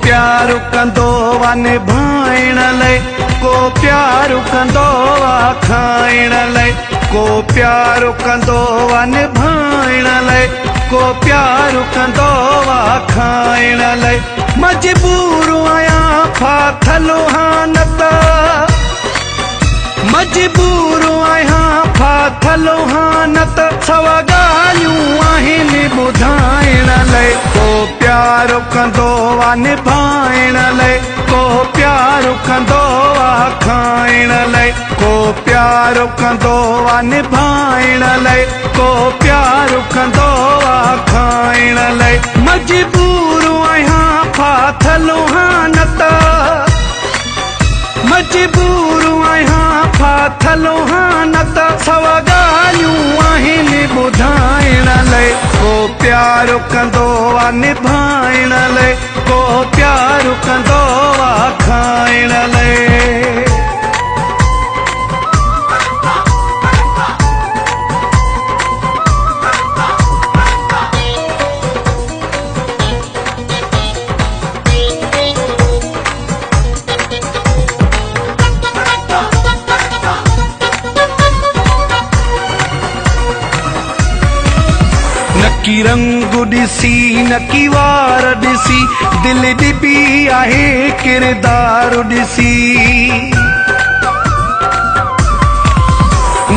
प्यारु कंदो आ निभाइण लाइ को प्यारु कंदो आ खाइण लाइ को प्यारु कंदो आ निभाइण लाइ को प्यारु कंदो आ खाइण लाइ मजबूर आहियां फाथल हानत मजबूर आहियां फाथल हानत सवा ॻाल्हियूं आहिनि ॿुधाइण लाइ को प्यारु कंदो आ निभाइण लाइ को प्यारु कंदो आ खाइण लाइ को प्यारु कंदो आ निभाइण लाइ को प्यारु कंदो आ खाइण लाइ मजबूर आहियां फाथल हानत मजबूर आहियां फाथल हानत सवा ॻाल्हियूं आहिनि ॿुधाइण लाइ को प्यारु कंदो आ निभाइण लाइ को प्यारु कंदो आ खाइण लाइ नकी रंग ॾिसी नकी वार ॾिसी दिल ॾिबी आहे किरदार ॾिसी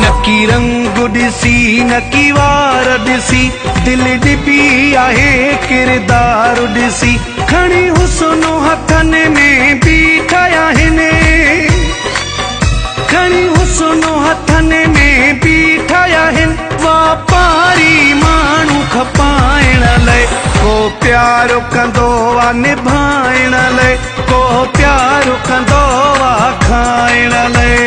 नकी रंग ॾिसी नकी वार ॾिसी दिल ॾिबी आहे किरदार ॾिसी खणी हुस्न हथनि में बीठा आहिनि खणी हुस्न हथनि में बीठा आहिनि वापारी माण्हू खपाइण लाइ को प्यारु कंदो आ निभाइण लाइ को प्यारु कंदो आ खाइण लाइ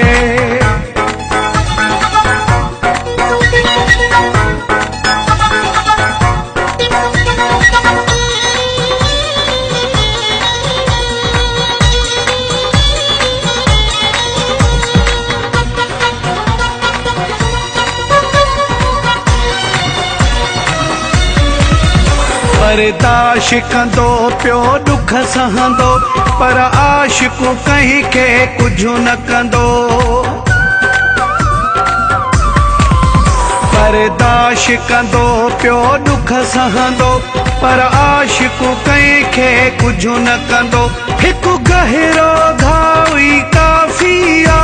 बर्दाश्त कंदो पियो दुख सहंदो पर आशिक़ु कंहिंखे कुझु न कंदो बर्दाश्त कंदो पियो दुख सहंदो पर आशिक़ु कंहिंखे कुझु न कंदो हिकु गहिरो घाव ई काफ़ी आ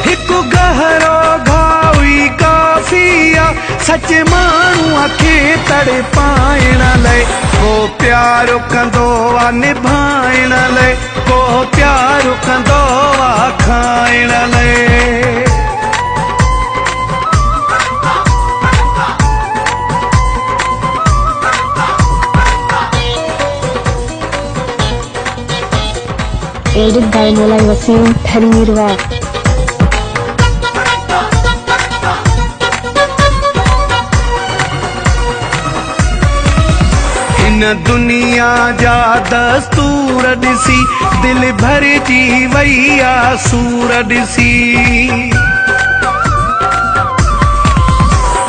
हिकु गहिरो घाव ई काफ़ी आ सच माण्हूअ खे तड़पाइण लाइ को प्यारु कंदो आ निभाइण लाइ को प्यारु कंदो आ खाइण लाइ Aided by Mulai Wasim Thanirwa. दुनिया जा दस्तूर ॾिसी दिल भरिजी वई आ सूर ॾिसी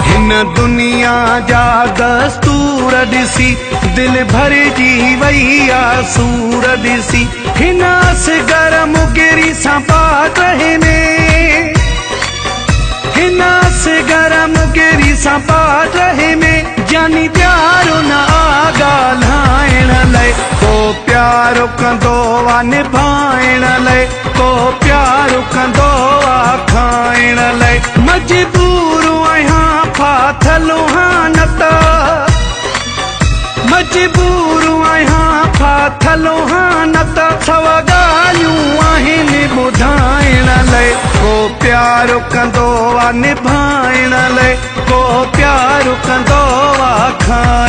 हिन दुनिया जा दस्तूर ॾिसी दिल भरिजी वई आ सूर ॾिसी हिन असगर मुगिरी सां पातहि में हिन असगर मुगिरी सां पातहि में जानी प्यारो न आ ॻाल्हाइण लाइ को प्यारु कंदो आ निभाइण लाइ को प्यारु कंदो आ खाइण लाइ मजबूर आहियां फाथल हानत मजबूर आहियां फाथल हानत सवा ॻाल्हियूं आहिनि ॿुधाइण लाइ को प्यारु कंदो आ निभाइण लाइ को प्यारु कंदो आ खाइण